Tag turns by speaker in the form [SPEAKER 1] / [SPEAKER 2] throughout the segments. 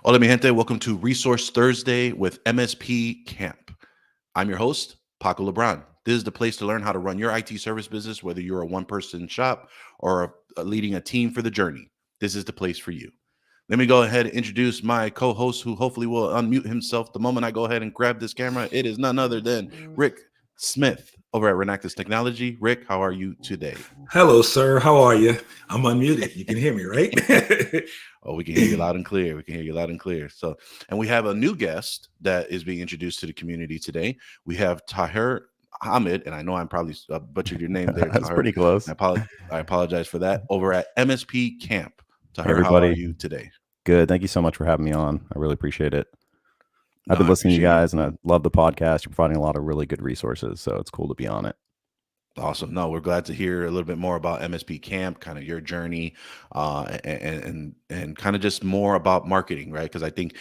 [SPEAKER 1] Hola, mi gente. Welcome to Resource Thursday with MSP Camp. I'm your host, Paco Lebron. This is the place to learn how to run your IT service business, whether you're a one-person shop or leading a team for the journey. This is the place for you. Let me go ahead and introduce my co-host, who hopefully will unmute himself the moment I go ahead and grab this camera. It is none other than Rick Smith over at Renactus Technology. Rick, how are you today?
[SPEAKER 2] Hello, sir. How are you? I'm unmuted. You can hear me, right?
[SPEAKER 1] Oh, we can hear you loud and clear. We can hear you loud and clear. So, and we have a new guest that is being introduced to the community today. We have Taher Hamid, and I know I'm probably butchered your name there,
[SPEAKER 3] That's
[SPEAKER 1] Taher.
[SPEAKER 3] pretty close.
[SPEAKER 1] I apologize for that. Over at MSP Camp.
[SPEAKER 3] Hey,
[SPEAKER 1] Taher, how are
[SPEAKER 3] everybody.
[SPEAKER 1] you today?
[SPEAKER 3] Good. Thank you so much for having me on. I really appreciate it. I've been
[SPEAKER 1] I
[SPEAKER 3] listening to you
[SPEAKER 1] appreciate
[SPEAKER 3] guys, and I love the podcast. You're providing a lot of really good resources, so it's cool to be on it.
[SPEAKER 1] Awesome. No, we're glad to hear a little bit more about MSP Camp, kind of your journey, and kind of just more about marketing, right? Because I think,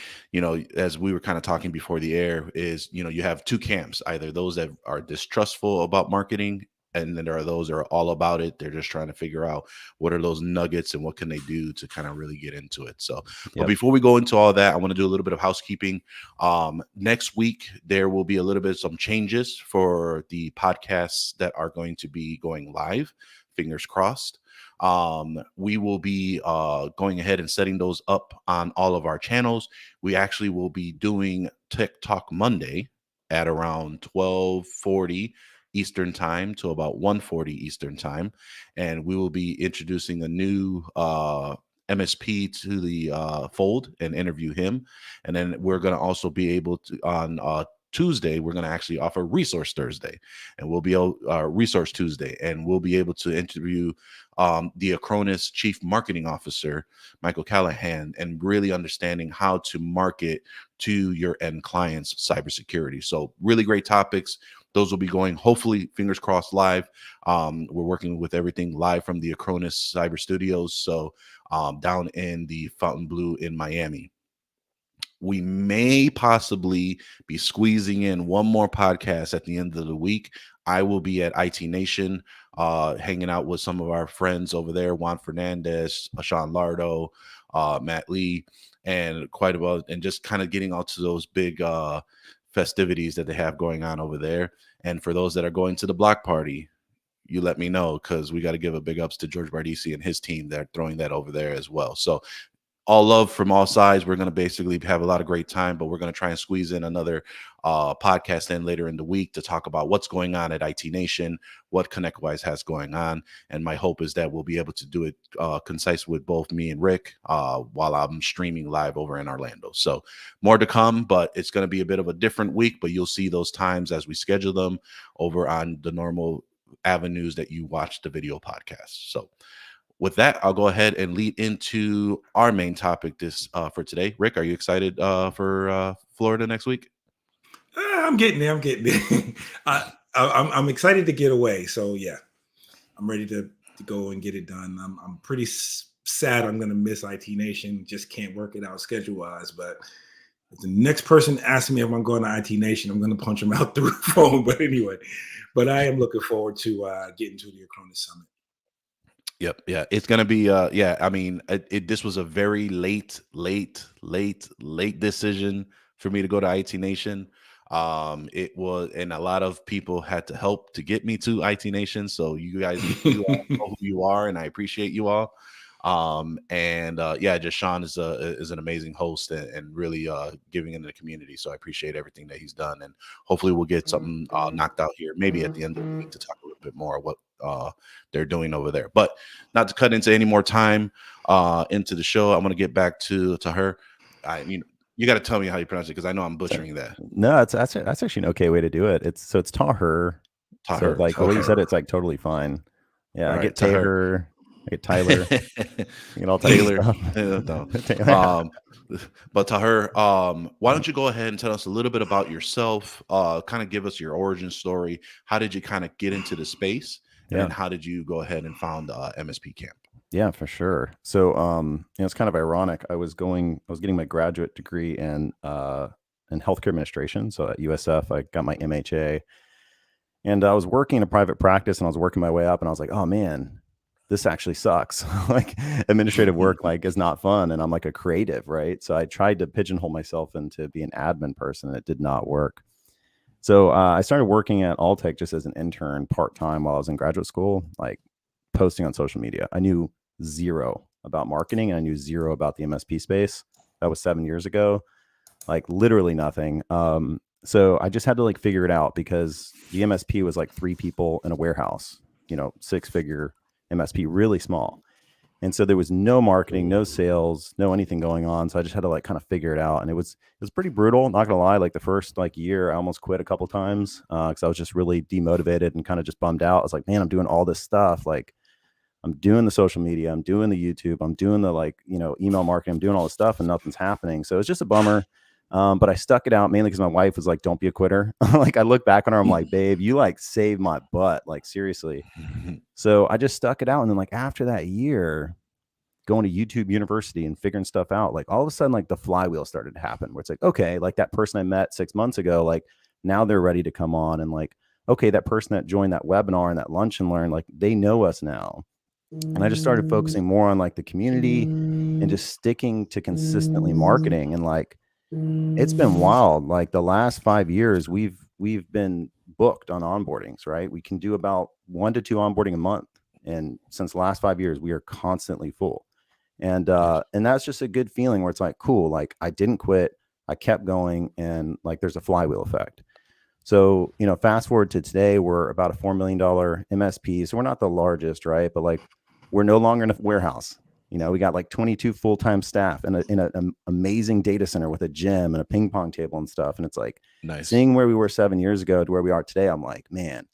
[SPEAKER 1] as we were kind of talking before the air, is you have two camps: either those that are distrustful about marketing, and then there are those that are all about it. They're just trying to figure out what are those nuggets and what can they do to kind of really get into it. So, but before we go into all that, I want to do a little bit of housekeeping. Next week, there will be a little bit of some changes for the podcasts that are going to be going live. Fingers crossed. We will be going ahead and setting those up on all of our channels. We actually will be doing Tech Talk Monday at around 12:40 Eastern time to about 1:40 Eastern time, and we will be introducing a new MSP to the fold and interview him. And then we're going to also be able to on Tuesday, we're going to actually offer Resource Thursday, and we'll be Resource Tuesday, and we'll be able to interview the Acronis Chief Marketing Officer, Michael Callahan, and really understanding how to market to your end clients' cybersecurity. So really great topics. Those will be going, hopefully, fingers crossed, live. We're working with everything live from the Acronis Cyber Studios, so down in the Fontainebleau in Miami. We may possibly be squeezing in one more podcast at the end of the week. I will be at IT Nation, hanging out with some of our friends over there, Juan Fernandez, Sean Lardo, Matt Lee, and quite about, and just kind of getting out to those big festivities that they have going on over there. And for those that are going to the block party, you let me know, because we got to give a big ups to George Bardisi and his team. They're throwing that over there as well. So all love from all sides. We're going to basically have a lot of great time, but we're going to try and squeeze in another podcast in later in the week to talk about what's going on at IT Nation, what ConnectWise has going on. And my hope is that we'll be able to do it concise with both me and Rick while I'm streaming live over in Orlando. So more to come, but it's going to be a bit of a different week, but you'll see those times as we schedule them over on the normal avenues that you watch the video podcast. So with that, I'll go ahead and lead into our main topic for today. Rick, are you excited for Florida next week?
[SPEAKER 2] I'm getting there. I'm excited to get away. So yeah, I'm ready to go and get it done. I'm pretty sad I'm going to miss IT Nation. Just can't work it out schedule-wise. But if the next person asks me if I'm going to IT Nation, I'm going to punch them out through the phone. But anyway, I am looking forward to getting to the Acronis Summit.
[SPEAKER 1] Yep. Yeah. It's going to be, I mean, this was a very late decision for me to go to IT Nation. It was, and a lot of people had to help to get me to IT Nation. So you guys, you all know who you are, and I appreciate you all. Just Sean is an amazing host and really giving into the community. So I appreciate everything that he's done, and hopefully we'll get something knocked out here, maybe at the end of the week, to talk a little bit more what they're doing over there. But not to cut into any more time into the show, I'm going to get back to her. I mean, you got to tell me how you pronounce it, because I know I'm butchering that.
[SPEAKER 3] No, that's actually an okay way to do it. It's Taher. So like the way you said it's like totally fine. Yeah,
[SPEAKER 1] all
[SPEAKER 3] I
[SPEAKER 1] right,
[SPEAKER 3] get Taher. I get Tyler. I get all
[SPEAKER 1] Taylor.
[SPEAKER 3] Taylor.
[SPEAKER 1] But Taher, why don't you go ahead and tell us a little bit about yourself? Kind of give us your origin story. How did you kind of get into the space? And then how did you go ahead and found MSP Camp?
[SPEAKER 3] Yeah, for sure. So, it's kind of ironic. I was getting my graduate degree in healthcare administration. So at USF, I got my MHA, and I was working in a private practice, and I was working my way up, and I was like, oh man, this actually sucks. Like administrative work, like is not fun. And I'm like a creative, right? So I tried to pigeonhole myself into be an admin person, and it did not work. So I started working at Alltech just as an intern part-time while I was in graduate school, like posting on social media. I knew zero about marketing, and I knew zero about the MSP space. That was 7 years ago, like literally nothing. So I just had to like figure it out, because the MSP was like 3 people in a warehouse, 6-figure MSP, really small. And so there was no marketing, no sales, no anything going on. So I just had to like kind of figure it out. And it was pretty brutal. Not gonna lie, like the first like year, I almost quit a couple times because I was just really demotivated and kind of just bummed out. I was like, man, I'm doing all this stuff. Like I'm doing the social media, I'm doing the YouTube, I'm doing the email marketing, I'm doing all this stuff, and nothing's happening. So it's just a bummer. But I stuck it out mainly because my wife was like, don't be a quitter. Like I look back on her, I'm like, babe, you like saved my butt, like seriously. So I just stuck it out. And then like after that year, going to YouTube University and figuring stuff out, like all of a sudden, like the flywheel started to happen, where it's like, okay, like that person I met 6 months ago, like now they're ready to come on. And like, okay, that person that joined that webinar and that lunch and learn, like they know us now. And I just started focusing more on like the community and just sticking to consistently marketing. And like, it's been wild. Like the last 5 years, we've been booked on onboardings, right? We can do about 1 to 2 onboarding a month. And since the last 5 years, we are constantly full. And that's just a good feeling, where it's like, cool, like I didn't quit, I kept going, and like there's a flywheel effect. So, fast forward to today, we're about a $4 million MSP. So we're not the largest, right? But like we're no longer in a warehouse. We got like 22 full-time staff in an amazing data center with a gym and a ping pong table and stuff. And it's like
[SPEAKER 1] Nice.
[SPEAKER 3] Seeing where we were 7 years ago to where we are today, I'm like, man,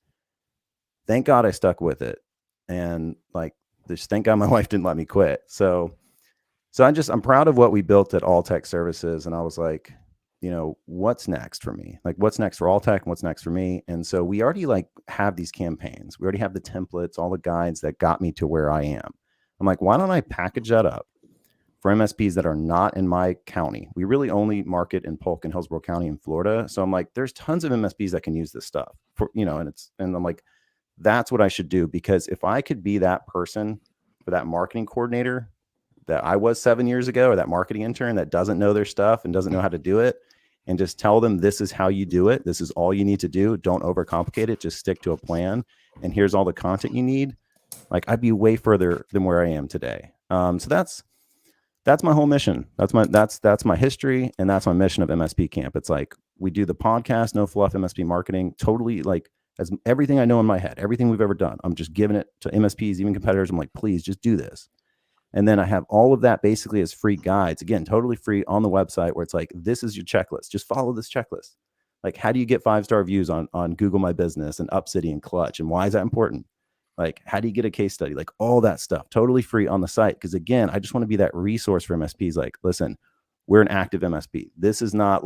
[SPEAKER 3] thank God I stuck with it. And like, just thank God my wife didn't let me quit. So I'm proud of what we built at Alltech Services. And I was like, what's next for me? Like what's next for Alltech and what's next for me? And so we already like have these campaigns. We already have the templates, all the guides that got me to where I am. I'm like, why don't I package that up for MSPs that are not in my county? We really only market in Polk and Hillsborough County in Florida. So I'm like, there's tons of MSPs that can use this stuff for, and I'm like, that's what I should do. Because if I could be that person for that marketing coordinator that I was 7 years ago, or that marketing intern that doesn't know their stuff and doesn't know how to do it, and just tell them, this is how you do it. This is all you need to do. Don't overcomplicate it. Just stick to a plan. And here's all the content you need. Like I'd be way further than where I am today. So that's my whole mission. That's my history. And that's my mission of MSP Camp. It's like, we do the podcast, no fluff MSP marketing, totally like as everything I know in my head, everything we've ever done, I'm just giving it to MSPs, even competitors. I'm like, please just do this. And then I have all of that basically as free guides, again, totally free on the website, where it's like, this is your checklist. Just follow this checklist. Like, how do you get 5-star views on Google My Business and Upcity and Clutch? And why is that important? Like, how do you get a case study? Like all that stuff, totally free on the site. Because again, I just want to be that resource for MSPs. Like, listen, we're an active MSP. This is not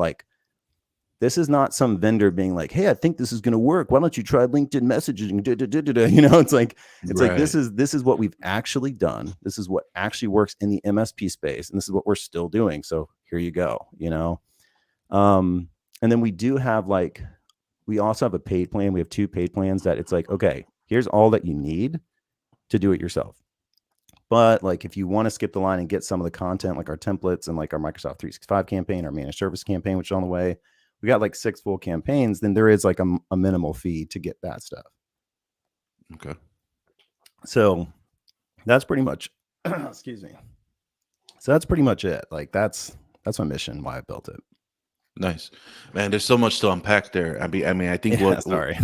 [SPEAKER 3] some vendor being like, hey, I think this is going to work. Why don't you try LinkedIn messaging? It's like this is what we've actually done. This is what actually works in the MSP space, and this is what we're still doing. So here you go. And then we do have we also have a paid plan. We have 2 paid plans that it's like, okay, here's all that you need to do it yourself. But like, if you want to skip the line and get some of the content, like our templates and like our Microsoft 365 campaign, our managed service campaign, which is on the way, we got like 6 full campaigns, then there is like a minimal fee to get that stuff.
[SPEAKER 1] Okay.
[SPEAKER 3] So that's pretty much, excuse me. So that's pretty much it. Like that's my mission, why I built it.
[SPEAKER 1] Nice, man. There's so much to unpack there. I mean, I think
[SPEAKER 3] sorry.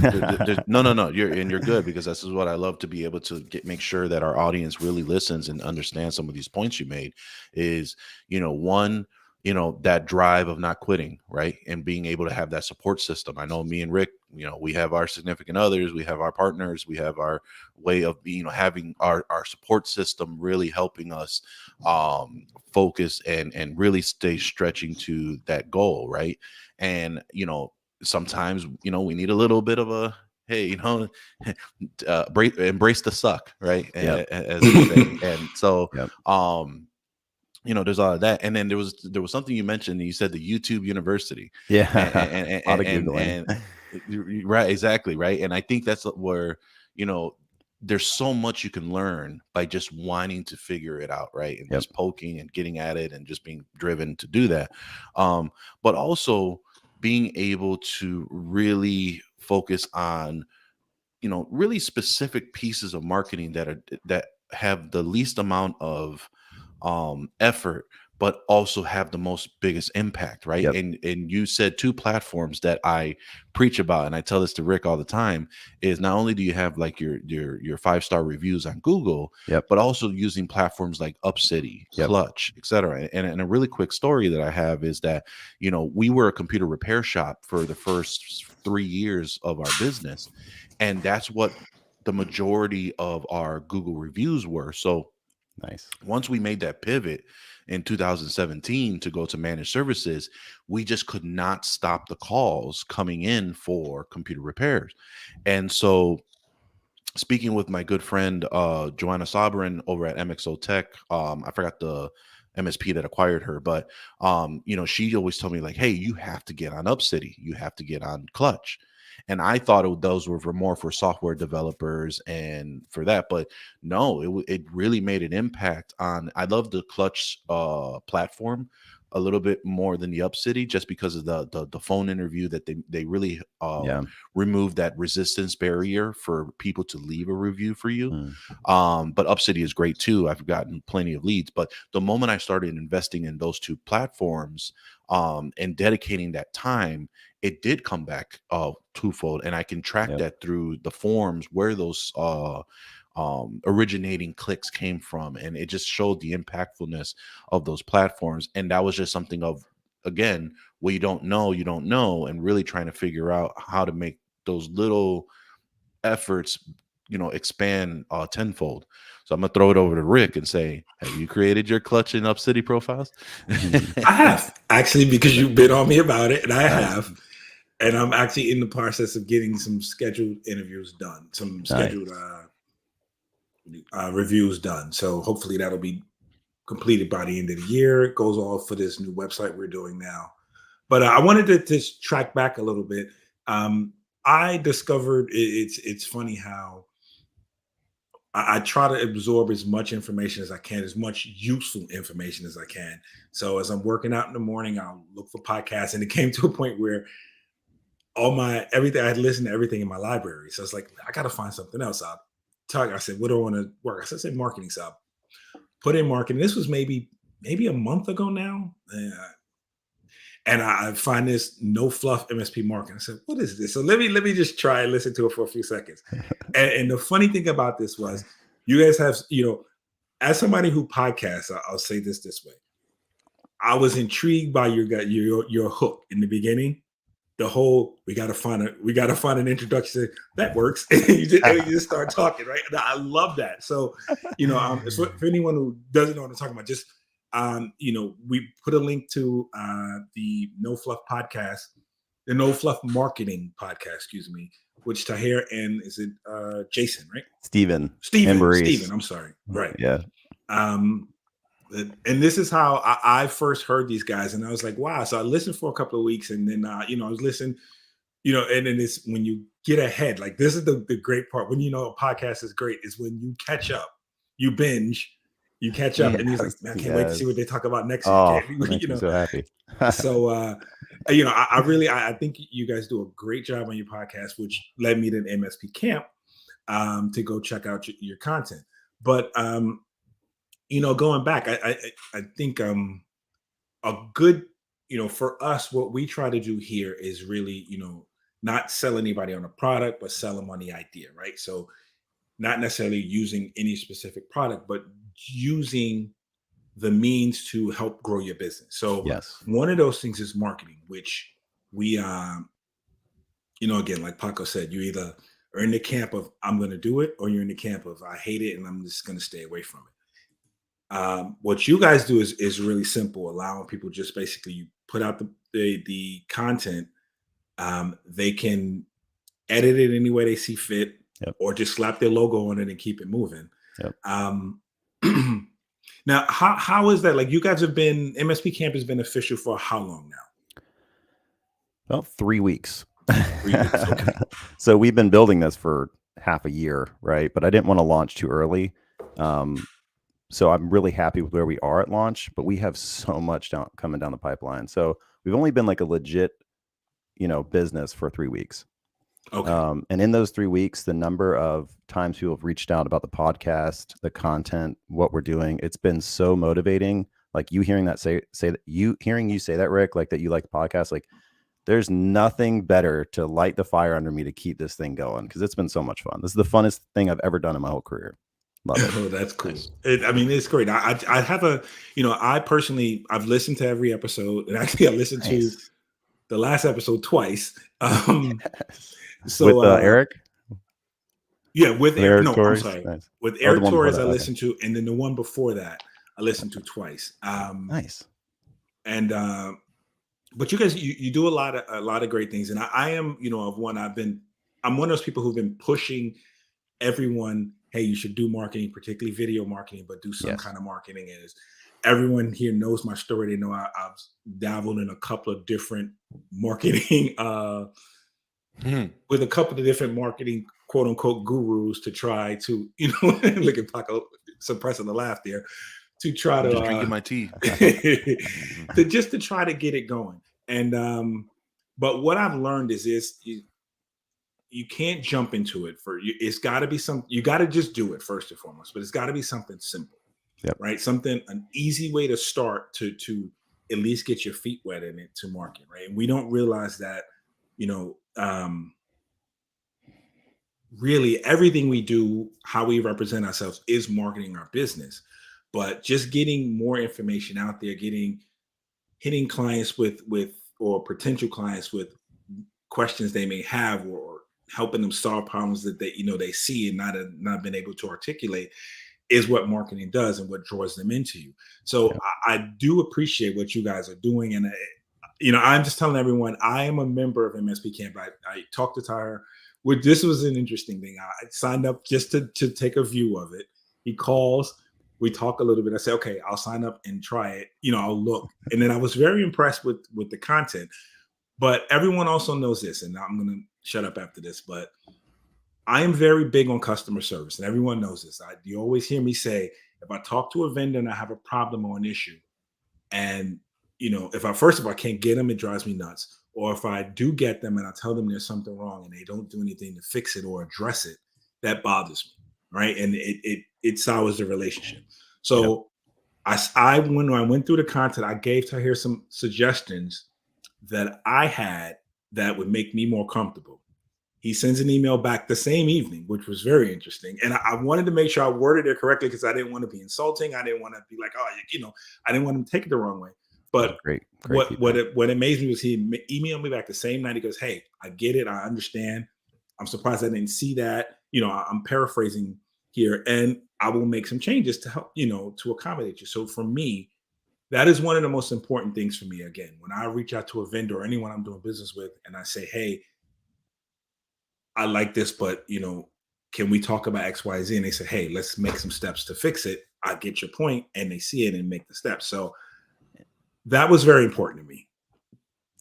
[SPEAKER 1] No, you're good, because this is what I love to be able to make sure that our audience really listens and understands some of these points you made is, one, that drive of not quitting, right? And being able to have that support system. I know me and Rick, we have our significant others, we have our partners, we have our way of being, having our support system really helping us focus and really stay stretching to that goal, right? And, sometimes, we need a little bit of a, hey, embrace the suck, right?
[SPEAKER 3] Yep.
[SPEAKER 1] As they say. And so,
[SPEAKER 3] yep.
[SPEAKER 1] There's all of that. And then there was something you mentioned. You said the YouTube University.
[SPEAKER 3] Yeah.
[SPEAKER 1] And right, exactly. Right. And I think that's where, there's so much you can learn by just wanting to figure it out, right? And
[SPEAKER 3] Yep.
[SPEAKER 1] just poking and getting at it and just being driven to do that. But also being able to really focus on, really specific pieces of marketing that have the least amount of effort, but also have the most biggest impact, right?
[SPEAKER 3] Yep.
[SPEAKER 1] And you said two platforms that I preach about, and I tell this to Rick all the time, is not only do you have like your 5-star reviews on Google,
[SPEAKER 3] Yep.
[SPEAKER 1] but also using platforms like Upcity,
[SPEAKER 3] Yep.
[SPEAKER 1] Clutch, etc. And a really quick story that I have is that, we were a computer repair shop for the first 3 years of our business, and that's what the majority of our Google reviews were. So
[SPEAKER 3] Nice.
[SPEAKER 1] once we made that pivot in 2017 to go to managed services, we just could not stop the calls coming in for computer repairs. And so, speaking with my good friend Joanna Sabrin over at MXO Tech, I forgot the MSP that acquired her, but she always told me like, hey, you have to get on Upcity, you have to get on Clutch. And I thought those were more for software developers and for that, but no, it really made an impact on. I love the Clutch platform a little bit more than the Upcity, just because of the phone interview that they really
[SPEAKER 3] Yeah.
[SPEAKER 1] remove that resistance barrier for people to leave a review for you. But Upcity is great too. I've gotten plenty of leads. But the moment I started investing in those two platforms and dedicating that time, it did come back twofold. And I can track
[SPEAKER 3] Yep.
[SPEAKER 1] that through the forums where those originating clicks came from. And it just showed the impactfulness of those platforms. And that was just something of, again, what you don't know, and really trying to figure out how to make those little efforts, expand tenfold. So I'm gonna throw it over to Rick and say, have you created your Clutch and Upcity profiles?
[SPEAKER 2] I have, actually, because you've been on me about it, and I
[SPEAKER 3] Nice.
[SPEAKER 2] have. And I'm actually in the process of getting some scheduled interviews done, some scheduled reviews done. So hopefully that'll be completed by the end of the year. It goes all for this new website we're doing now. But I wanted to just track back a little bit. I discovered it's funny how I try to absorb as much information as I can, as much useful information as I can. So as I'm working out in the morning, I'll look for podcasts, and it came to a point where everything I had listened to everything in my library. So it's like, I got to find something else. I said, what do I want to work? I said marketing. So I put in marketing. This was maybe a month ago now. And I find this no fluff MSP marketing. I said, what is this? So let me just try and listen to it for a few seconds. And the funny thing about this was, you guys have, as somebody who podcasts, I'll say this way. I was intrigued by your hook in the beginning. The whole, we gotta find an introduction that works. you just start talking, right? And I love that. So, for anyone who doesn't know what I'm talking about, just we put a link to the No Fluff podcast, the No Fluff marketing podcast, excuse me, which Taher and is it Jason, right?
[SPEAKER 3] Steven,
[SPEAKER 2] I'm sorry, right?
[SPEAKER 3] Yeah.
[SPEAKER 2] And this is how I first heard these guys, and I was like, wow. So I listened for a couple of weeks, and then I was listening, and then it's when you get ahead, like this is the great part. When a podcast is great is when you catch up, you binge, you catch up, and he's like, man, I can't wait to see what they talk about next week.
[SPEAKER 3] Makes me so happy.
[SPEAKER 2] So I think you guys do a great job on your podcast, which led me to the MSP Camp to go check out your content. But going back, I think a good, for us, what we try to do here is really, not sell anybody on a product, but sell them on the idea, right? So not necessarily using any specific product, but using the means to help grow your business. So
[SPEAKER 3] yes,
[SPEAKER 2] one of those things is marketing, which we, again, like Paco said, you either are in the camp of I'm going to do it, or you're in the camp of I hate it and I'm just going to stay away from it. What you guys do is really simple, allowing people just basically you put out the content. They can edit it any way they see fit,
[SPEAKER 3] yep,
[SPEAKER 2] or just slap their logo on it and keep it moving.
[SPEAKER 3] Yep.
[SPEAKER 2] Now, how is that? Like, you guys have been, MSP Camp has been official for how long now?
[SPEAKER 3] Well, 3 weeks.
[SPEAKER 2] 3 weeks, okay.
[SPEAKER 3] So we've been building this for half a year, right? But I didn't want to launch too early. So I'm really happy with where we are at launch, but we have so much coming down the pipeline. So we've only been like a legit, business for 3 weeks.
[SPEAKER 2] Okay.
[SPEAKER 3] And in those 3 weeks, the number of times people have reached out about the podcast, the content, what we're doing, it's been so motivating. Like you hearing that hearing you say that, Rick, like that you like the podcast, like there's nothing better to light the fire under me to keep this thing going, because it's been so much fun. This is the funnest thing I've ever done in my whole career. Love it.
[SPEAKER 2] Oh, that's cool.
[SPEAKER 1] Nice.
[SPEAKER 2] I mean, it's great. I have I personally, I've listened to every episode, and actually I listened to
[SPEAKER 3] Nice.
[SPEAKER 2] the last episode twice.
[SPEAKER 3] With Eric?
[SPEAKER 2] Yeah, with Eric. No, I'm
[SPEAKER 3] Torres?
[SPEAKER 2] sorry.
[SPEAKER 3] Nice.
[SPEAKER 2] With
[SPEAKER 3] Oh, the
[SPEAKER 2] Eric
[SPEAKER 3] one before
[SPEAKER 2] Torres,
[SPEAKER 3] that,
[SPEAKER 2] I
[SPEAKER 3] okay.
[SPEAKER 2] listened to, and then the one before that, I listened to twice.
[SPEAKER 3] Nice.
[SPEAKER 2] And but you guys, you do a lot of great things, and I am, I'm one of those people who've been pushing everyone, hey, you should do marketing, particularly video marketing, but do some
[SPEAKER 3] Yes.
[SPEAKER 2] kind of marketing. Is everyone here knows my story. They know I've dabbled in a couple of different marketing, with a couple of different marketing, quote unquote, gurus to try to, look at Paco suppressing the laugh there, to try
[SPEAKER 1] I'm
[SPEAKER 2] to
[SPEAKER 1] just drinking my tea.
[SPEAKER 2] to try to get it going. And but what I've learned is you can't jump into it it's got to be you got to just do it first and foremost, but it's got to be something simple.
[SPEAKER 3] Yep.
[SPEAKER 2] Right? An easy way to start to at least get your feet wet in it to market, right? And we don't realize that, really everything we do, how we represent ourselves, is marketing our business. But just getting more information out there, hitting clients with or potential clients with questions they may have, or helping them solve problems that they see and not been able to articulate, is what marketing does and what draws them into you. So I do appreciate what you guys are doing. And I'm just telling everyone, I am a member of MSP Camp. I talked to Taher. This was an interesting thing. I signed up just to take a view of it. He calls, we talk a little bit. I say, okay, I'll sign up and try it. I'll look. And then I was very impressed with the content. But everyone also knows this, and I'm going to shut up after this, but I am very big on customer service, and everyone knows this. You always hear me say, if I talk to a vendor and I have a problem or an issue, and if I can't get them, it drives me nuts. Or if I do get them and I tell them there's something wrong and they don't do anything to fix it or address it, that bothers me, right? And it sours the relationship. So when I went through the content, I gave Taher some suggestions that I had that would make me more comfortable. He sends an email back the same evening, which was very interesting. And I wanted to make sure I worded it correctly, because I didn't want to be insulting. I didn't want to be like, I didn't want him to take it the wrong way. But
[SPEAKER 3] great
[SPEAKER 2] what amazed me was he emailed me back the same night. He goes, hey, I get it. I understand. I'm surprised I didn't see that. I'm paraphrasing here, and I will make some changes to help, to accommodate you. So for me, that is one of the most important things for me. Again, when I reach out to a vendor or anyone I'm doing business with, and I say, hey, I like this, but can we talk about X, Y, Z? And they say, hey, let's make some steps to fix it. I get your point, and they see it and make the steps. So that was very important to me.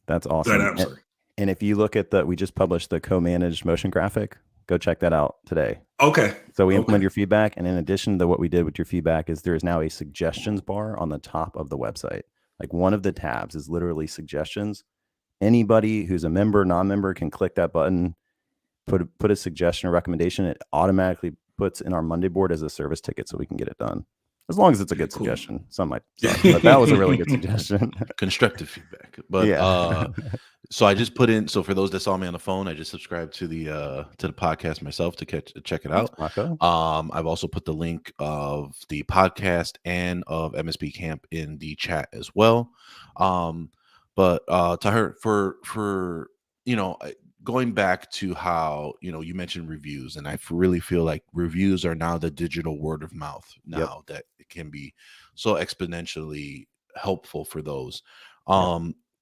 [SPEAKER 3] That's awesome.
[SPEAKER 2] I'm sorry.
[SPEAKER 3] And if you look at we just published the co-managed motion graphic. Go check that out today.
[SPEAKER 2] Okay.
[SPEAKER 3] So we implemented your feedback, and in addition to what we did with your feedback, is there is now a suggestions bar on the top of the website. Like one of the tabs is literally suggestions. Anybody who's a member, non-member can click that button, put a suggestion or recommendation. It automatically puts in our Monday board as a service ticket, so we can get it done. As long as it's a good suggestion. Some might suck, but that was a really good suggestion.
[SPEAKER 1] Constructive feedback. But so I just put in, so for those that saw me on the phone, I just subscribed to the podcast myself to check it out. I've also put the link of the podcast and of MSP Camp in the chat as well. But Taher, for going back to how you mentioned reviews, and I really feel like reviews are now the digital word of mouth now, that it can be so exponentially helpful for those.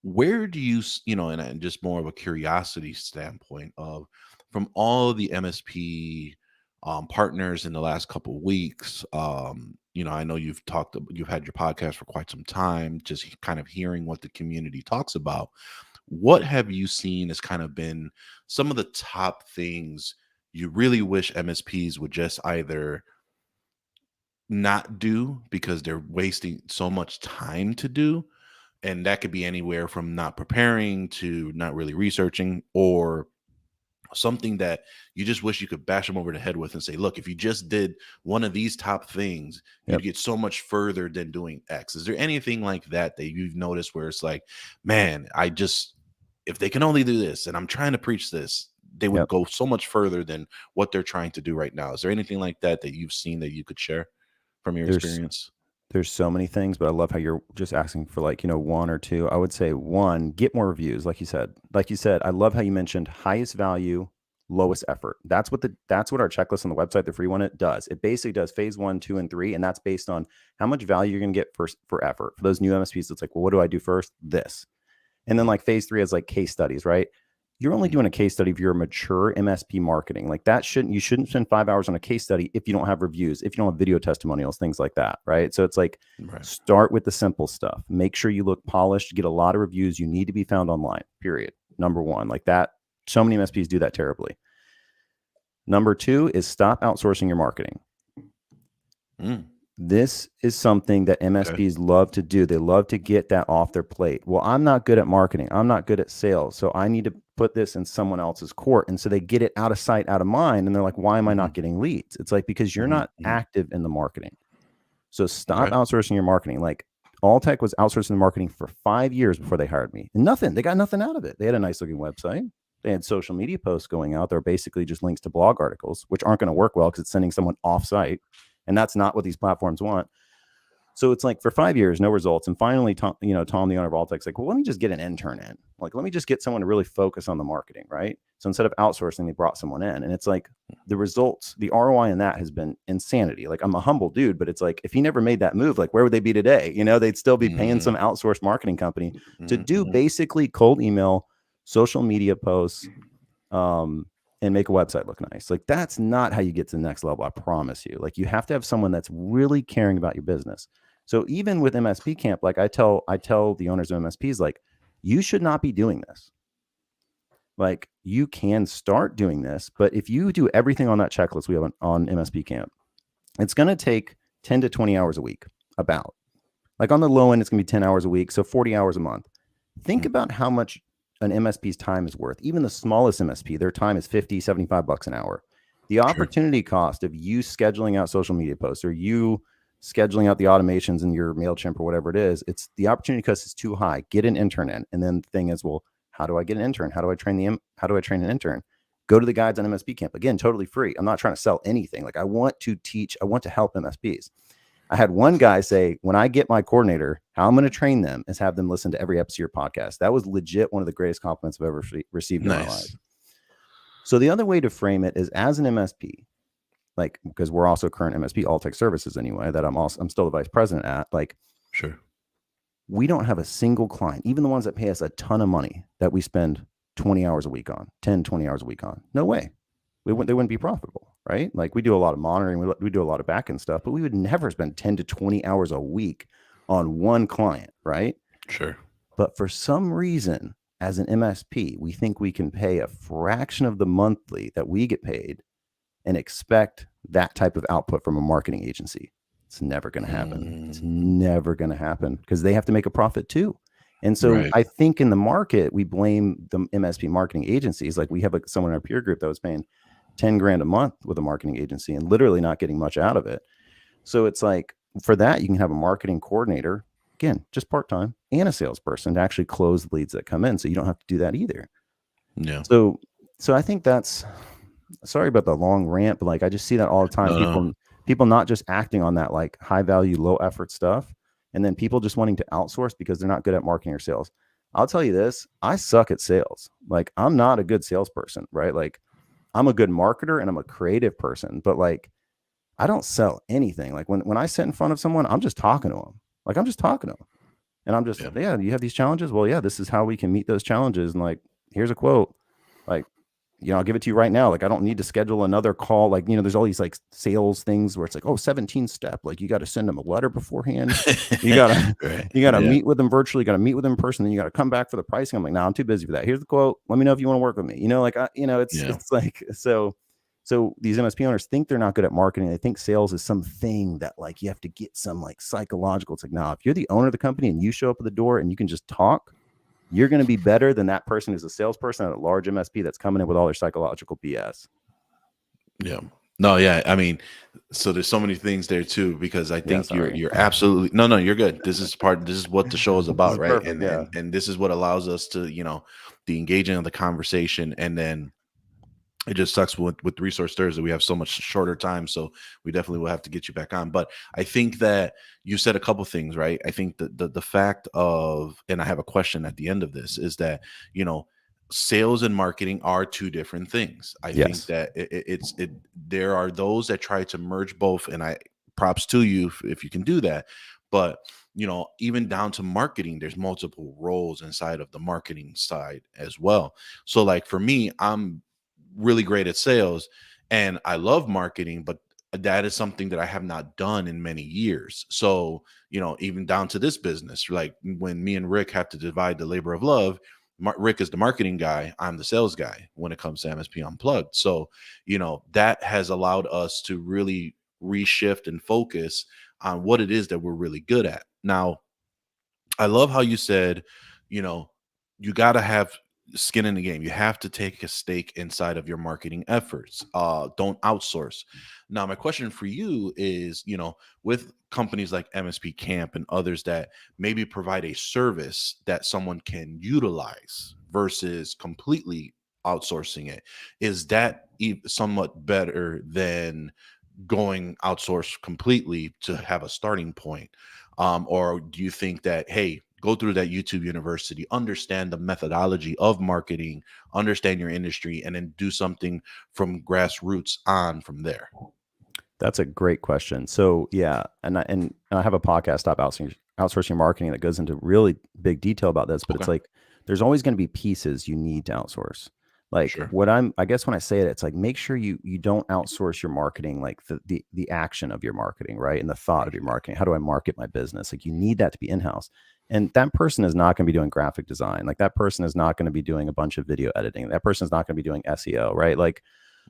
[SPEAKER 1] Where do you and just more of a curiosity standpoint of, from all the MSP partners in the last couple of weeks, I know you've had your podcast for quite some time, just kind of hearing what the community talks about. What have you seen as kind of been some of the top things you really wish MSPs would just either not do because they're wasting so much time to do, and that could be anywhere from not preparing to not really researching, or something that you just wish you could bash them over the head with and say, look, if you just did one of these top things,
[SPEAKER 3] Yep.
[SPEAKER 1] you'd get so much further than doing X. Is there anything like that that you've noticed where it's like, man, if they can only do this and I'm trying to preach this, they would
[SPEAKER 3] Yep.
[SPEAKER 1] go so much further than what they're trying to do right now? Is there anything like that that you've seen that you could share from your experience?
[SPEAKER 3] There's so many things, but I love how you're just asking for like, one or two. I would say one, get more reviews. Like you said, I love how you mentioned highest value, lowest effort. That's what our checklist on the website, the free one, it does. It basically does phase 1, 2, and 3. And that's based on how much value you're going to get for effort. For those new MSPs, it's like, well, what do I do first? This. And then like phase 3 is like case studies, right? You're only doing a case study if you're a mature MSP marketing. Like you shouldn't spend 5 hours on a case study if you don't have reviews, if you don't have video testimonials, things like that, right? So it's like, start with the simple stuff. Make sure you look polished, get a lot of reviews. You need to be found online, period. Number one, like that. So many MSPs do that terribly. Number 2 is stop outsourcing your marketing. This is something that MSPs love to do. They love to get that off their plate. Well, I'm not good at marketing. I'm not good at sales. So I need to put this in someone else's court. And so they get it out of sight, out of mind. And they're like, why am I not getting leads? It's like, because you're not active in the marketing. So stop outsourcing your marketing. Like Alltech was outsourcing the marketing for 5 years before they hired me. And they got nothing out of it. They had a nice looking website. They had social media posts going out. They're basically just links to blog articles, which aren't going to work well because it's sending someone off site. And that's not what these platforms want. So it's like for 5 years, no results. And finally, Tom, the owner of Alltech's like, well, let me just get an intern in. Like, let me just get someone to really focus on the marketing, right? So instead of outsourcing, they brought someone in. And it's like the results, the ROI in that has been insanity. Like, I'm a humble dude, but it's like, if he never made that move, like, where would they be today? They'd still be paying some outsourced marketing company to do basically cold email, social media posts, and make a website look nice. Like, that's not how you get to the next level. I promise you. Like, you have to have someone that's really caring about your business. So even with MSP Camp, like I tell the owners of MSPs, like, you should not be doing this. Like, you can start doing this, but if you do everything on that checklist we have on MSP Camp, it's going to take 10 to 20 hours a week, about. Like, on the low end, it's going to be 10 hours a week, so 40 hours a month. Think about how much an MSP's time is worth. Even the smallest MSP, their time is $50, $75 an hour. The opportunity cost of you scheduling out social media posts, or you scheduling out the automations in your MailChimp or whatever it is, it's the opportunity cost is too high. Get an intern in. And then the thing is, well, how do I get an intern? How do I train an intern? Go to the guides on MSP Camp. Again, totally free. I'm not trying to sell anything. Like, I want to teach, I want to help MSPs. I had one guy say, when I get my coordinator, how I'm going to train them is have them listen to every episode of your podcast. That was legit one of the greatest compliments I've ever received in my life. So the other way to frame it is, as an MSP, like, because we're also current MSP Alltech Services anyway, that I'm still the vice president at, like, we don't have a single client, even the ones that pay us a ton of money, that we spend 20 hours a week on, 10, 20 hours a week on. No way. They wouldn't be profitable, right? Like, we do a lot of monitoring, we do a lot of back-end stuff, but we would never spend 10 to 20 hours a week on one client, right? But for some reason, as an MSP, we think we can pay a fraction of the monthly that we get paid and expect that type of output from a marketing agency. It's never going to happen. It's never going to happen, because they have to make a profit too. And so I think in the market, we blame the MSP marketing agencies. Like, we have someone in our peer group that was paying 10 grand a month with a marketing agency and literally not getting much out of it. So it's like, for that, you can have a marketing coordinator, again, just part-time, and a salesperson to actually close the leads that come in. So you don't have to do that either. So I think that's, sorry about the long rant, but like, I just see that all the time. People not just acting on that, like, high value, low effort stuff. And then people just wanting to outsource because they're not good at marketing or sales. I'll tell you this, I suck at sales. Like, I'm not a good salesperson, right? Like, I'm a good marketer and I'm a creative person, but like, I don't sell anything. Like, when I sit in front of someone, I'm just talking to them. Like, I'm just talking to them. And I'm just, you have these challenges? Well, yeah, this is how we can meet those challenges. And like, here's a quote. Like, I'll give it to you right now. Like, I don't need to schedule another call. Like, there's all these like sales things where it's like, 17 step. Like, you got to send them a letter beforehand. You got to meet with them virtually. You got to meet with them in person. Then you got to come back for the pricing. I'm like, no, I'm too busy for that. Here's the quote. Let me know if you want to work with me. It's like, so So these MSP owners think they're not good at marketing. They think sales is something that like you have to get some like psychological. It's like, now, if you're the owner of the company and you show up at the door and you can just talk, you're going to be better than that person who's a salesperson at a large MSP that's coming in with all their psychological BS.
[SPEAKER 1] Yeah. No, yeah. I mean, so there's so many things there too, because I think you're absolutely no, you're good. This is what the show is about, right?
[SPEAKER 3] Perfect,
[SPEAKER 1] and this is what allows us to, the engaging of the conversation. And then it just sucks with Resource Thursday. We have so much shorter time, so we definitely will have to get you back on. But I think that you said a couple things, right? I think that the fact of, and I have a question at the end of this, is that, sales and marketing are two different things. I think that there are those that try to merge both, and I props to you if you can do that. But even down to marketing, there's multiple roles inside of the marketing side as well. So like for me, I'm really great at sales and I love marketing, but that is something that I have not done in many years. So, even down to this business, like when me and Rick have to divide the labor of love, Rick is the marketing guy, I'm the sales guy when it comes to MSP Unplugged. So, that has allowed us to really reshift and focus on what it is that we're really good at. Now, I love how you said, you got to have skin in the game. You have to take a stake inside of your marketing efforts. Don't outsource. Now, my question for you is, with companies like MSP Camp and others that maybe provide a service that someone can utilize versus completely outsourcing it, is that somewhat better than going outsource completely to have a starting point? Or do you think that, hey, go through that YouTube university, understand the methodology of marketing, understand your industry, and then do something from grassroots on from there?
[SPEAKER 3] That's a great question. So yeah, and I have a podcast, Stop Outsourcing Marketing, that goes into really big detail about this. But It's like there's always going to be pieces you need to outsource. Like I guess when I say it, it's like, make sure you don't outsource your marketing, like the action of your marketing, right? And the thought of your marketing. How do I market my business? Like, you need that to be in-house. And that person is not going to be doing graphic design. Like, that person is not going to be doing a bunch of video editing. That person is not going to be doing SEO, right? Like,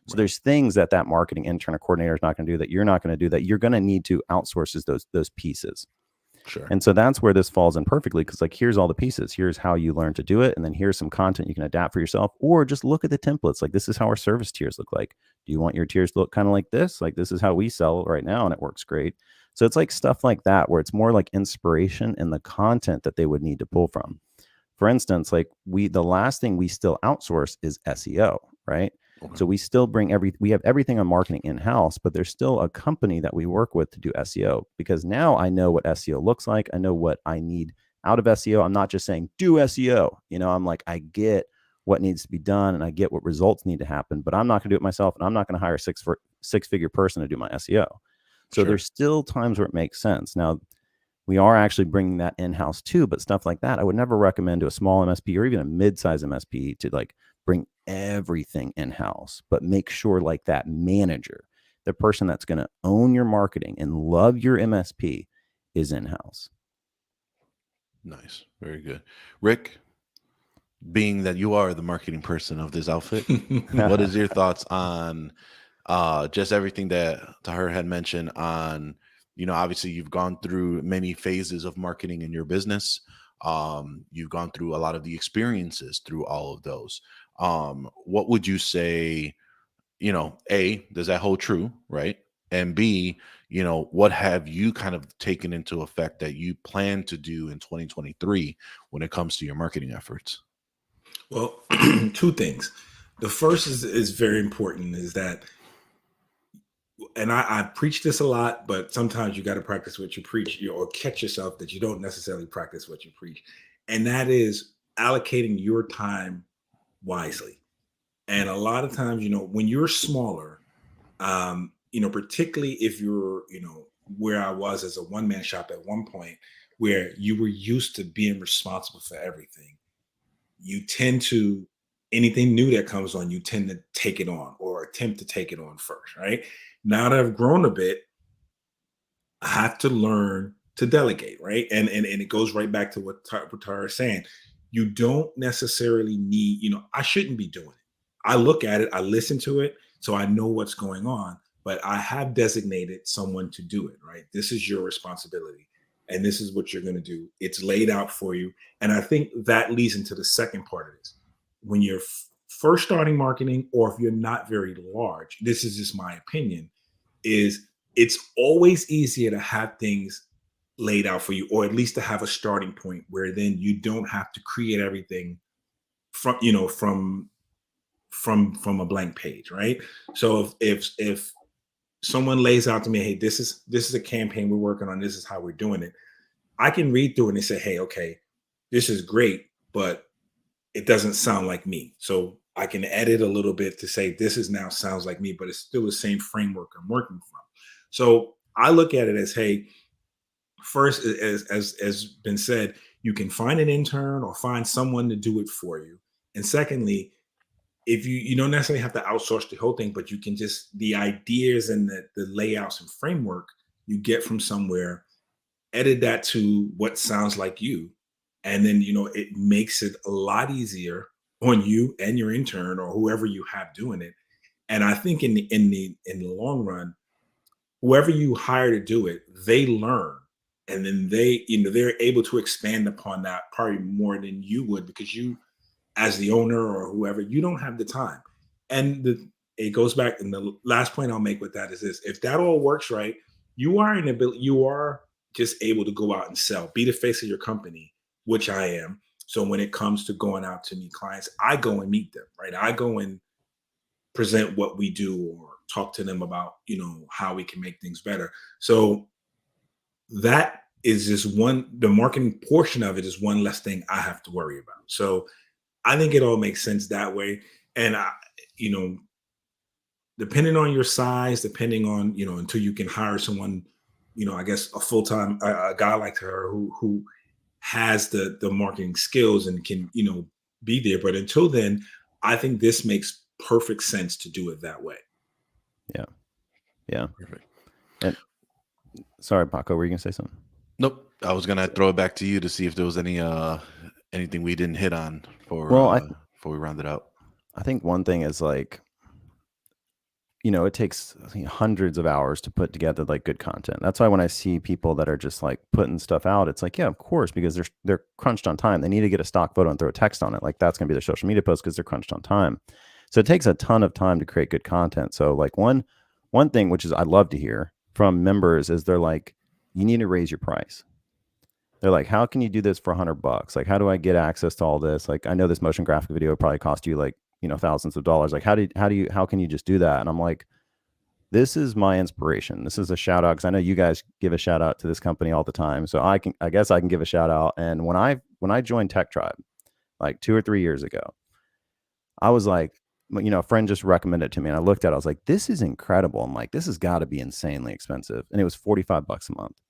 [SPEAKER 3] so there's things that marketing intern or coordinator is not going to do, that you're not going to do, that you're going to need to outsource those pieces.
[SPEAKER 1] Sure.
[SPEAKER 3] And so that's where this falls in perfectly, because like, here's all the pieces. Here's how you learn to do it. And then here's some content you can adapt for yourself, or just look at the templates. Like, this is how our service tiers look like. Do you want your tiers to look kind of like this? Like, this is how we sell right now, and it works great. So it's like stuff like that, where it's more like inspiration and the content that they would need to pull from. For instance, like the last thing we still outsource is SEO, right? Okay. So we still we have everything on marketing in-house, but there's still a company that we work with to do SEO, because now I know what SEO looks like. I know what I need out of SEO. I'm not just saying do SEO. I'm like, I get what needs to be done and I get what results need to happen, but I'm not going to do it myself, and I'm not going to hire a six-figure person to do my SEO. So there's still times where it makes sense. Now, we are actually bringing that in-house too, but stuff like that, I would never recommend to a small MSP or even a mid-size MSP to like bring everything in-house, but make sure like that manager, the person that's going to own your marketing and love your MSP, is in-house.
[SPEAKER 1] Nice. Very good. Rick, being that you are the marketing person of this outfit, what is your thoughts on just everything that Taher had mentioned on, obviously you've gone through many phases of marketing in your business. You've gone through a lot of the experiences through all of those. What would you say, A, does that hold true, right? And B, what have you kind of taken into effect that you plan to do in 2023 when it comes to your marketing efforts?
[SPEAKER 2] Well, two things. The first is very important, is that, and I preach this a lot, but sometimes you got to practice what you preach, or catch yourself that you don't necessarily practice what you preach. And that is allocating your time wisely. And a lot of times, when you're smaller, particularly if you're, where I was as a one-man shop at one point, where you were used to being responsible for everything, you tend to, anything new that comes on, you tend to take it on or attempt to take it on first, right? Now that I've grown a bit, I have to learn to delegate, right? And it goes right back to what Tara is saying. You don't necessarily need, I shouldn't be doing it. I look at it, I listen to it. So I know what's going on, but I have designated someone to do it, right? This is your responsibility. And this is what you're going to do. It's laid out for you. And I think that leads into the second part of this. When you're first starting marketing, or if you're not very large, this is just my opinion, is it's always easier to have things laid out for you, or at least to have a starting point where then you don't have to create everything from, from a blank page, right? So if someone lays out to me, hey, this is a campaign we're working on, this is how we're doing it, I can read through it and say, hey, okay, this is great, but it doesn't sound like me. So I can edit a little bit to say this is now sounds like me, but it's still the same framework I'm working from. So I look at it as, hey, first, as been said, you can find an intern or find someone to do it for you. And secondly, if you don't necessarily have to outsource the whole thing, but you can just, the ideas and the layouts and framework you get from somewhere, edit that to what sounds like you. And then, it makes it a lot easier on you and your intern or whoever you have doing it. And I think in the long run, whoever you hire to do it, they learn. And then they're able to expand upon that probably more than you would, because you, as the owner or whoever, you don't have the time. And it goes back, and the last point I'll make with that is this: if that all works right, you are just able to go out and sell, be the face of your company, which I am. So when it comes to going out to meet clients, I go and meet them, right? I go and present what we do or talk to them about, how we can make things better. So that is just the marketing portion of it is one less thing I have to worry about. So I think it all makes sense that way. And depending on your size, depending on, until you can hire someone, I guess a full-time, a guy like her who has the marketing skills and can, be there. But until then, I think this makes perfect sense to do it that way.
[SPEAKER 3] Yeah. Yeah.
[SPEAKER 1] Perfect.
[SPEAKER 3] And sorry, Paco, were you gonna say something?
[SPEAKER 1] Nope. I was gonna throw it back to you to see if there was anything we didn't hit on before we round it out.
[SPEAKER 3] I think one thing is like, it takes hundreds of hours to put together like good content. That's why when I see people that are just like putting stuff out, it's like, yeah, of course, because they're crunched on time. They need to get a stock photo and throw a text on it. Like that's gonna be their social media post because they're crunched on time. So it takes a ton of time to create good content. So like one thing, which is I love to hear from members, is they're like, you need to raise your price. They're like, how can you do this for $100? Like, how do I get access to all this? Like, I know this motion graphic video would probably cost you like, thousands of dollars. Like, how can you just do that? And I'm like, this is my inspiration. This is a shout out, because I know you guys give a shout out to this company all the time. So I guess I can give a shout out. And when I joined Tech Tribe like 2 or 3 years ago, I was like, a friend just recommended it to me, and I looked at it, I was like, this is incredible. I'm like, this has got to be insanely expensive. And it was $45 a month.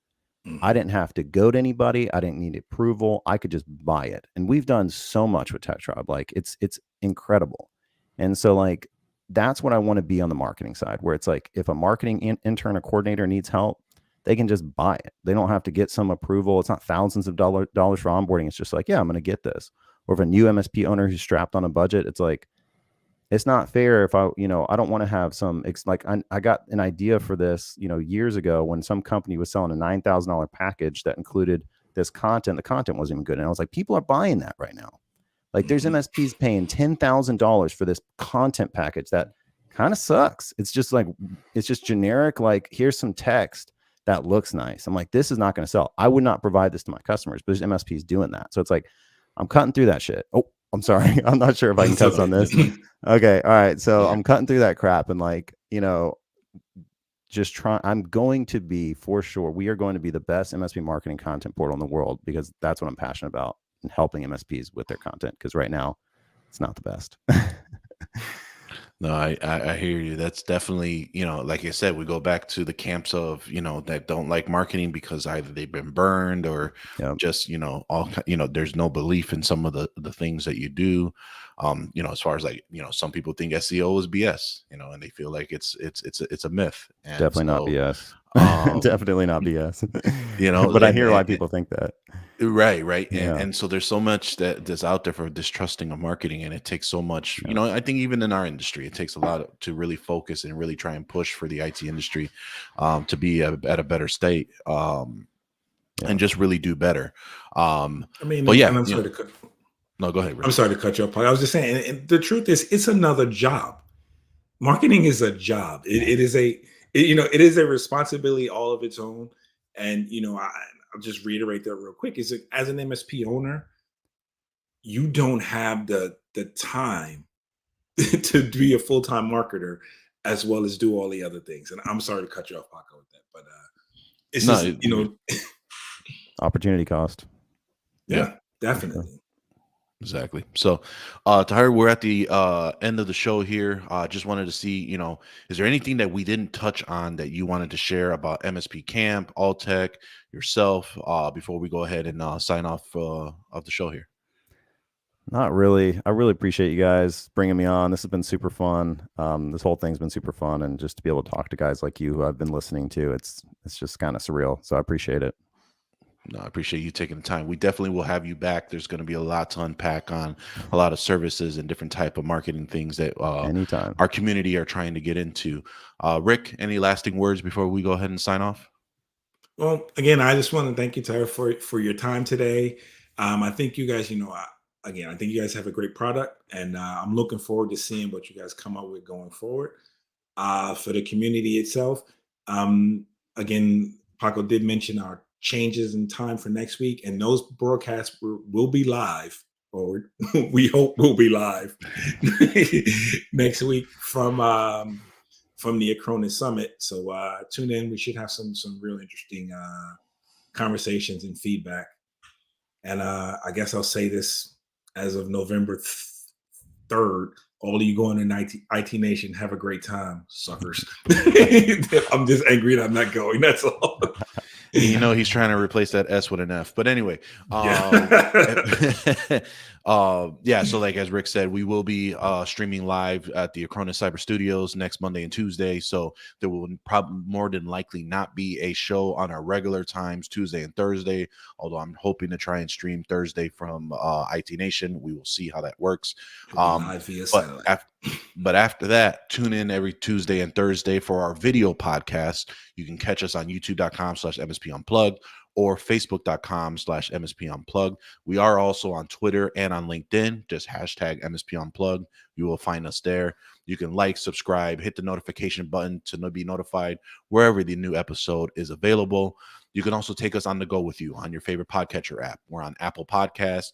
[SPEAKER 3] I didn't have to go to anybody. I didn't need approval. I could just buy it. And we've done so much with Tech Tribe. Like it's incredible. And so like, that's what I want to be on the marketing side, where it's like, if a marketing intern or coordinator needs help, they can just buy it. They don't have to get some approval. It's not thousands of dollars for onboarding. It's just like, yeah, I'm going to get this. Or if a new MSP owner who's strapped on a budget, it's like, it's not fair if I don't want to have some, like I got an idea for this, years ago when some company was selling a $9,000 package that included this content. The content wasn't even good. And I was like, people are buying that right now. Like there's MSPs paying $10,000 for this content package that kind of sucks. It's just like, it's just generic. Like here's some text that looks nice. I'm like, this is not going to sell. I would not provide this to my customers, but there's MSPs doing that. So it's like, I'm cutting through that shit. Oh, I'm sorry. I'm not sure if I can touch on this. Okay. All right. So I'm cutting through that crap and like, just try. I'm going to be, for sure, we are going to be the best MSP marketing content portal in the world, because that's what I'm passionate about, and helping MSPs with their content. Because right now it's not the best.
[SPEAKER 1] No, I hear you. That's definitely, like I said, we go back to the camps of, that don't like marketing because either they've been burned or just, there's no belief in some of the things that you do. As far as like, some people think SEO is BS, and they feel like it's a myth. And
[SPEAKER 3] definitely not BS. Definitely not BS.
[SPEAKER 1] You know,
[SPEAKER 3] But I hear why people think that.
[SPEAKER 1] right.
[SPEAKER 3] Yeah.
[SPEAKER 1] And so there's so much that's out there for distrusting of marketing, and it takes so much,
[SPEAKER 3] Yeah.
[SPEAKER 1] you know, I think even in our industry, it takes a lot to really focus and really try and push for the IT industry to be at a better state,
[SPEAKER 3] Yeah.
[SPEAKER 1] and just really do better.
[SPEAKER 2] I mean,
[SPEAKER 1] But yeah,
[SPEAKER 2] and I'm
[SPEAKER 1] you know,
[SPEAKER 2] sorry to cut.
[SPEAKER 1] no, go ahead,
[SPEAKER 2] I'm
[SPEAKER 1] Rick.
[SPEAKER 2] sorry to cut you off. I was just saying, and the truth is, it's another job. Marketing is a job. It is it is a responsibility all of its own. And I'll just reiterate that real quick. Is that as an MSP owner, you don't have the time to be a full time marketer as well as do all the other things. And I'm sorry to cut you off, Paco, with that, but it's
[SPEAKER 1] No,
[SPEAKER 2] just
[SPEAKER 3] Opportunity cost.
[SPEAKER 2] yeah, definitely.
[SPEAKER 1] exactly. So, Taher, we're at the end of the show here. Just wanted to see, you know, is there anything that we didn't touch on that you wanted to share about MSP Camp, All Tech, yourself, before we go ahead and sign off of the show here?
[SPEAKER 3] Not really. I really appreciate you guys bringing me on. This has been super fun. This whole thing's been super fun, and just to be able to talk to guys like you who I've been listening to, it's just kind of surreal. So I appreciate it.
[SPEAKER 1] No, I appreciate you taking the time. We definitely will have you back. There's going to be a lot to unpack on a lot of services and different type of marketing things that
[SPEAKER 3] Anytime.
[SPEAKER 1] our community are trying to get into. Rick, any lasting words before we go ahead and sign off?
[SPEAKER 2] Well, again, I just want to thank you, Tyler, for your time today. I think you guys, I think you guys have a great product, and I'm looking forward to seeing what you guys come up with going forward. For the community itself, again, Paco did mention our changes in time for next week, and those broadcasts will be live, or we hope will be live next week from the Acronis Summit. So tune in. We should have some real interesting conversations and feedback. And I guess I'll say this as of November 3rd. All of you going in IT Nation, have a great time, suckers. I'm just angry that I'm not going. That's all.
[SPEAKER 1] You know, he's trying to replace that S with an F. But anyway, yeah. So like, as Rick said, we will be streaming live at the Acronis Cyber Studios next Monday and Tuesday. So there will probably more than likely not be a show on our regular times, Tuesday and Thursday, although I'm hoping to try and stream Thursday from IT Nation. We will see how that works.
[SPEAKER 2] Live via satellite.
[SPEAKER 1] But after that, tune in every Tuesday and Thursday for our video podcast. You can catch us on youtube.com/MSP Unplugged or facebook.com/MSP Unplugged. We are also on Twitter and on LinkedIn, just hashtag MSP Unplugged. You will find us there. You can like, subscribe, hit the notification button to be notified wherever the new episode is available. You can also take us on the go with you on your favorite podcatcher app. We're on Apple Podcasts,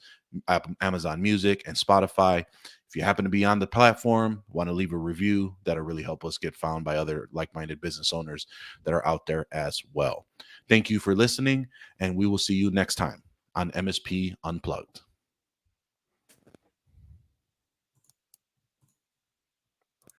[SPEAKER 1] Amazon Music, and Spotify. If you happen to be on the platform, want to leave a review, that'll really help us get found by other like-minded business owners that are out there as well. Thank you for listening, and we will see you next time on MSP Unplugged.